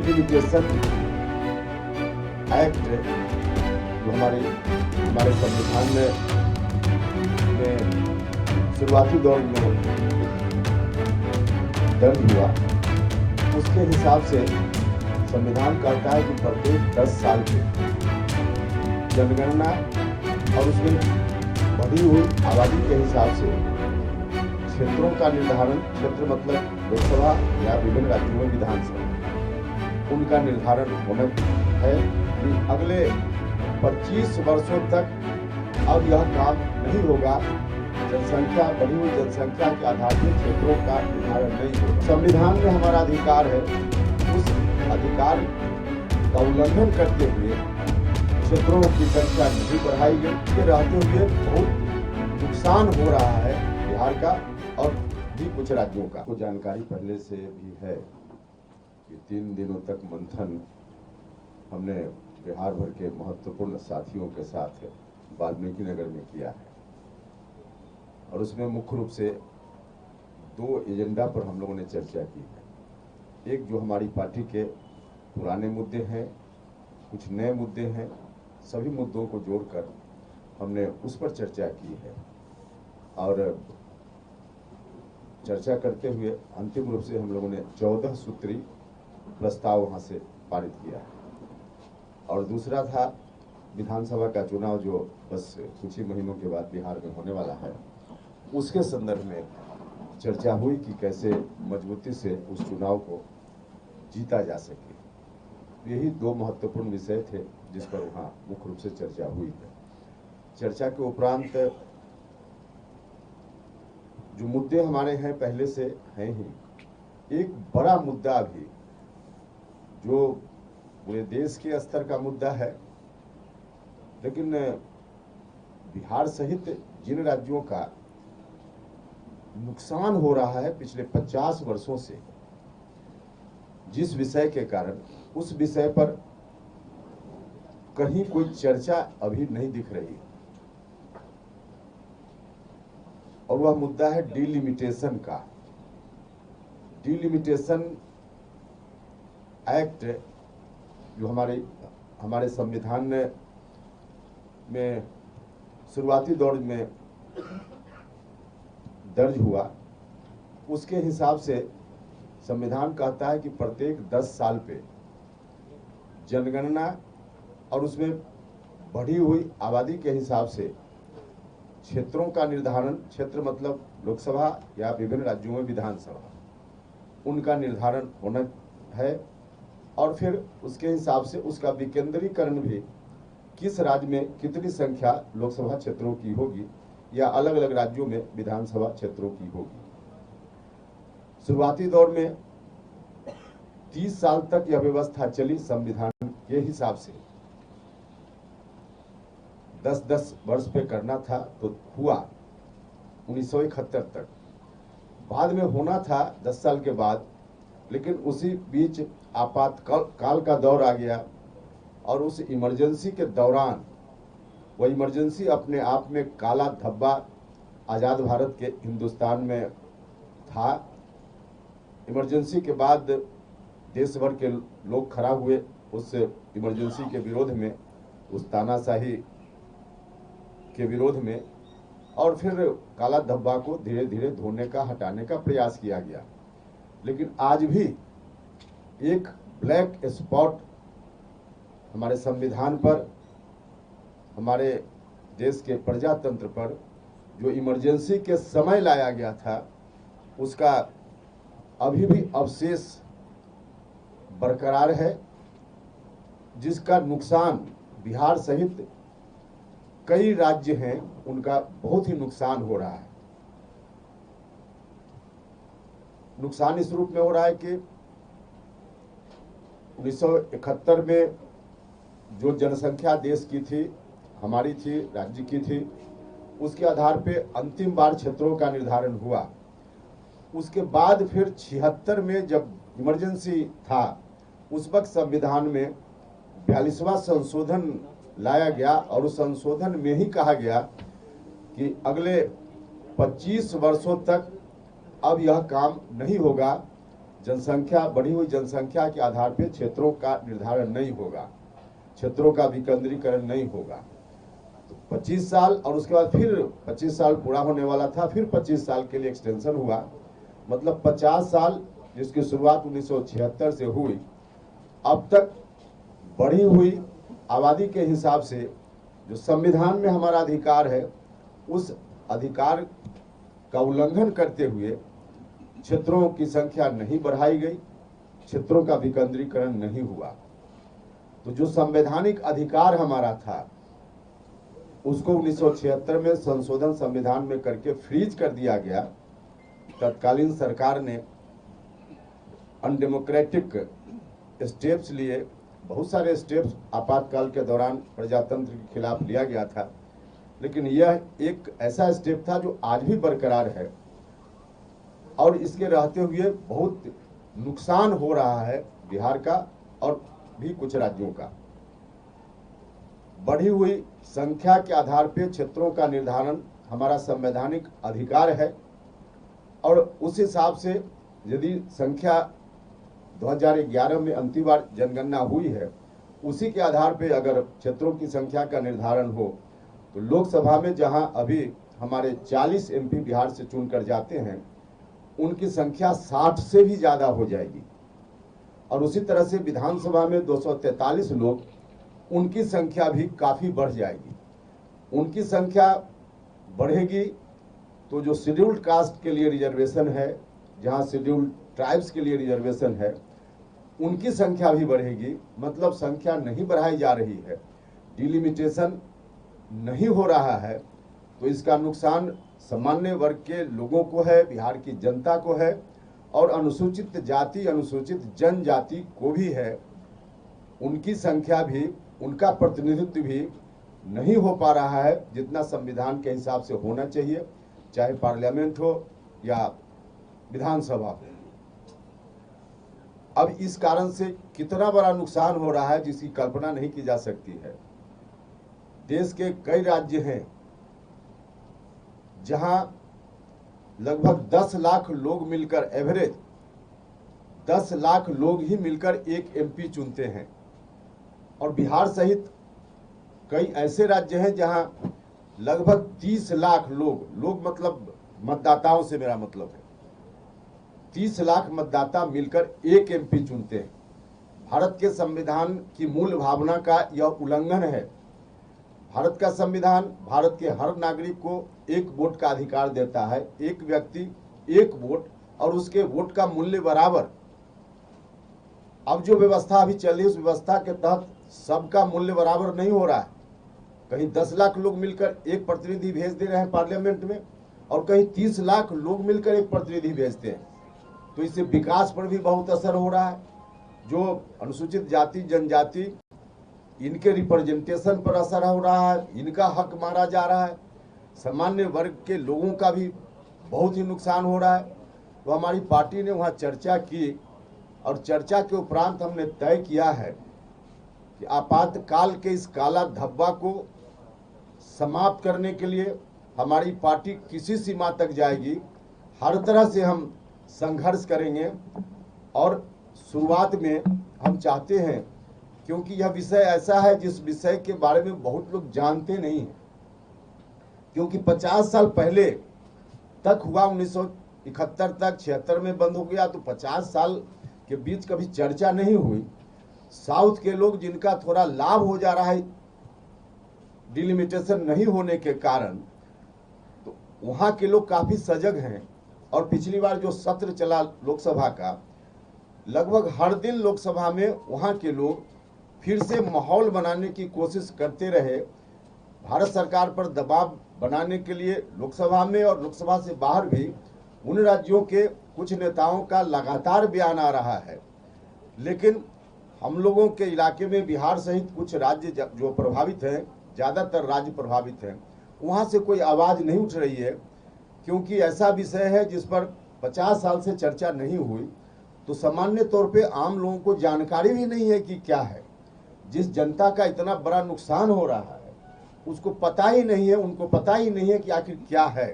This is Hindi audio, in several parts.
डिलिमिटेशन एक्ट जो हमारे संविधान में शुरुआती दौर में दर्ज हुआ, उसके हिसाब से संविधान कहता है कि प्रत्येक 10 साल पे जनगणना और उसमें बढ़ी हुई आबादी के हिसाब से क्षेत्रों का निर्धारण, क्षेत्र मतलब लोकसभा या विभिन्न राज्यों में विधानसभा, उनका निर्धारण होना है कि अगले 25 वर्षों तक अब यह काम नहीं होगा। जनसंख्या, बढ़ी हुई जनसंख्या के आधार पर क्षेत्रों का निर्धारण नहीं होगा। संविधान में हमारा अधिकार है, उस अधिकार का उल्लंघन करते हुए क्षेत्रों की संख्या नहीं बढ़ाई गई। ये रहते हुए बहुत नुकसान हो रहा है बिहार का और भी कुछ राज्यों का। कुछ जानकारी पहले से भी है कि 3 दिनों तक मंथन हमने बिहार भर के महत्वपूर्ण साथियों के साथ वाल्मीकि नगर में किया है और उसमें मुख्य रूप से 2 एजेंडा पर हम लोगों ने चर्चा की है। एक जो हमारी पार्टी के पुराने मुद्दे हैं, कुछ नए मुद्दे हैं, सभी मुद्दों को जोड़कर हमने उस पर चर्चा की है और चर्चा करते हुए अंतिम रूप से हम लोगों ने 14 सूत्री प्रस्ताव वहां से पारित किया है। और दूसरा था विधानसभा का चुनाव जो बस कुछ ही महीनों के बाद बिहार में होने वाला है, उसके संदर्भ में चर्चा हुई कि कैसे मजबूती से उस चुनाव को जीता जा सके। यही 2 महत्वपूर्ण विषय थे जिस पर वहाँ मुख्य रूप से चर्चा हुई है। चर्चा के उपरांत जो मुद्दे हमारे हैं पहले से हैं ही, एक बड़ा मुद्दा भी जो पूरे देश के स्तर का मुद्दा है, लेकिन बिहार सहित जिन राज्यों का नुकसान हो रहा है पिछले 50 वर्षों से, जिस विषय के कारण, उस विषय पर कहीं कोई चर्चा अभी नहीं दिख रही और वह मुद्दा है डिलिमिटेशन का। डिलिमिटेशन एक्ट जो हमारे संविधान में शुरुआती दौर में दर्ज हुआ, उसके हिसाब से संविधान कहता है कि प्रत्येक 10 साल पे जनगणना और उसमें बढ़ी हुई आबादी के हिसाब से क्षेत्रों का निर्धारण, क्षेत्र मतलब लोकसभा या विभिन्न राज्यों में विधानसभा, उनका निर्धारण होना है और फिर उसके हिसाब से उसका विकेंद्रीकरण भी किस राज्य में कितनी संख्या लोकसभा क्षेत्रों की होगी या अलग अलग राज्यों में विधानसभा क्षेत्रों की होगी। शुरुआती दौर में 30 साल तक यह व्यवस्था चली संविधान के हिसाब से, 10-10 वर्ष पे करना था तो हुआ 1971 तक। बाद में होना था 10 साल के बाद, लेकिन उसी बीच आपातकाल का दौर आ गया और उस इमरजेंसी के दौरान, वह इमरजेंसी अपने आप में काला धब्बा आज़ाद भारत के हिंदुस्तान में था। इमरजेंसी के बाद देश भर के लोग खड़ा हुए उस इमरजेंसी के विरोध में, उस तानाशाही के विरोध में, और फिर काला धब्बा को धीरे धीरे धोने का, हटाने का प्रयास किया गया। लेकिन आज भी एक ब्लैक स्पॉट हमारे संविधान पर, हमारे देश के प्रजातंत्र पर जो इमरजेंसी के समय लाया गया था, उसका अभी भी अवशेष बरकरार है, जिसका नुकसान बिहार सहित कई राज्य हैं उनका बहुत ही नुकसान हो रहा है। नुकसान इस रूप में हो रहा है कि 1971 में जो जनसंख्या देश की थी, हमारी थी, राज्य की थी, उसके आधार पे अंतिम बार क्षेत्रों का निर्धारण हुआ। उसके बाद फिर 76 में जब इमरजेंसी था, उस वक्त संविधान में 42वां संशोधन लाया गया और उस संशोधन में ही कहा गया कि अगले 25 वर्षों तक अब यह काम नहीं होगा। जनसंख्या बढ़ी हुई जनसंख्या के आधार पर क्षेत्रों का निर्धारण नहीं होगा, क्षेत्रों का विकेंद्रीकरण नहीं होगा। तो 25 साल और उसके बाद फिर 25 साल पूरा होने वाला था, फिर 25 साल के लिए एक्सटेंशन हुआ, मतलब 50 साल जिसकी शुरुआत 1976 से हुई। अब तक बढ़ी हुई आबादी के हिसाब से जो संविधान में हमारा अधिकार है, उस अधिकार का उल्लंघन करते हुए क्षेत्रों की संख्या नहीं बढ़ाई गई, क्षेत्रों का विकेंद्रीकरण नहीं हुआ। तो जो संवैधानिक अधिकार हमारा था उसको 1976 में संशोधन संविधान में करके फ्रीज कर दिया गया। तत्कालीन सरकार ने अनडेमोक्रेटिक स्टेप्स लिए, बहुत सारे स्टेप्स आपातकाल के दौरान प्रजातंत्र के खिलाफ लिया गया था, लेकिन यह एक ऐसा स्टेप था जो आज भी बरकरार है और इसके रहते हुए बहुत नुकसान हो रहा है बिहार का और भी कुछ राज्यों का। बढ़ी हुई संख्या के आधार पर क्षेत्रों का निर्धारण हमारा संवैधानिक अधिकार है और उस हिसाब से यदि संख्या 2011 में अंतिम बार जनगणना हुई है, उसी के आधार पर अगर क्षेत्रों की संख्या का निर्धारण हो तो लोकसभा में जहां अभी हमारे 40 एमपी बिहार से चुनकर जाते हैं, उनकी संख्या 60 से भी ज़्यादा हो जाएगी। और उसी तरह से विधानसभा में 243 लोग, उनकी संख्या भी काफ़ी बढ़ जाएगी। उनकी संख्या बढ़ेगी तो जो शेड्यूल्ड कास्ट के लिए रिजर्वेशन है, जहां शेड्यूल्ड ट्राइब्स के लिए रिजर्वेशन है, उनकी संख्या भी बढ़ेगी। मतलब संख्या नहीं बढ़ाई जा रही है, डिलिमिटेशन नहीं हो रहा है, तो इसका नुकसान सामान्य वर्ग के लोगों को है, बिहार की जनता को है और अनुसूचित जाति अनुसूचित जनजाति को भी है। उनकी संख्या भी, उनका प्रतिनिधित्व भी नहीं हो पा रहा है जितना संविधान के हिसाब से होना चाहिए, चाहे पार्लियामेंट हो या विधानसभा हो। अब इस कारण से कितना बड़ा नुकसान हो रहा है जिसकी कल्पना नहीं की जा सकती है। देश के कई राज्य हैं जहां लगभग 10 लाख लोग मिलकर, एवरेज 10 लाख लोग ही मिलकर एक एमपी चुनते हैं, और बिहार सहित कई ऐसे राज्य हैं जहां लगभग 30 लाख लोग मतलब मतदाताओं से मेरा मतलब है, 30 लाख मतदाता मिलकर एक एमपी चुनते हैं। भारत के संविधान की मूल भावना का यह उल्लंघन है। भारत का संविधान भारत के हर नागरिक को एक वोट का अधिकार देता है, एक व्यक्ति एक वोट, और उसके वोट का मूल्य बराबर। अब जो व्यवस्था अभी चल रही है, उस व्यवस्था के तहत सबका मूल्य बराबर नहीं हो रहा है। कहीं 10 लाख लोग मिलकर एक प्रतिनिधि भेज दे रहे हैं पार्लियामेंट में, और कहीं 30 लाख लोग मिलकर एक प्रतिनिधि भेजते हैं। तो इससे विकास पर भी बहुत असर हो रहा है। जो अनुसूचित जाति जनजाति, इनके रिप्रेजेंटेशन पर असर हो रहा है, इनका हक मारा जा रहा है। सामान्य वर्ग के लोगों का भी बहुत ही नुकसान हो रहा है। तो हमारी पार्टी ने वहाँ चर्चा की और चर्चा के उपरांत हमने तय किया है कि आपातकाल के इस काला धब्बा को समाप्त करने के लिए हमारी पार्टी किसी सीमा तक जाएगी। हर तरह से हम संघर्ष करेंगे और शुरुआत में हम चाहते हैं, क्योंकि यह विषय ऐसा है जिस विषय के बारे में बहुत लोग जानते नहीं हैं, क्योंकि 50 साल पहले तक हुआ, 1971 तक, 76 में बंद हो गया, तो 50 साल के बीच कभी चर्चा नहीं हुई। साउथ के लोग जिनका थोड़ा लाभ हो जा रहा है डिलिमिटेशन नहीं होने के कारण, तो वहाँ के लोग काफ़ी सजग हैं। और पिछली बार जो सत्र चला लोकसभा का, लगभग हर दिन लोकसभा में वहाँ के लोग फिर से माहौल बनाने की कोशिश करते रहे, भारत सरकार पर दबाव बनाने के लिए। लोकसभा में और लोकसभा से बाहर भी उन राज्यों के कुछ नेताओं का लगातार बयान आ रहा है, लेकिन हम लोगों के इलाके में बिहार सहित कुछ राज्य जो प्रभावित हैं, ज़्यादातर राज्य प्रभावित हैं, वहाँ से कोई आवाज़ नहीं उठ रही है, क्योंकि ऐसा विषय है जिस पर 50 साल से चर्चा नहीं हुई। तो सामान्य तौर पे आम लोगों को जानकारी भी नहीं है कि क्या है। जिस जनता का इतना बड़ा नुकसान हो रहा है उसको पता ही नहीं है, उनको पता ही नहीं है कि आखिर क्या है।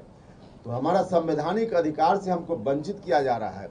तो हमारा संवैधानिक अधिकार से हमको वंचित किया जा रहा है।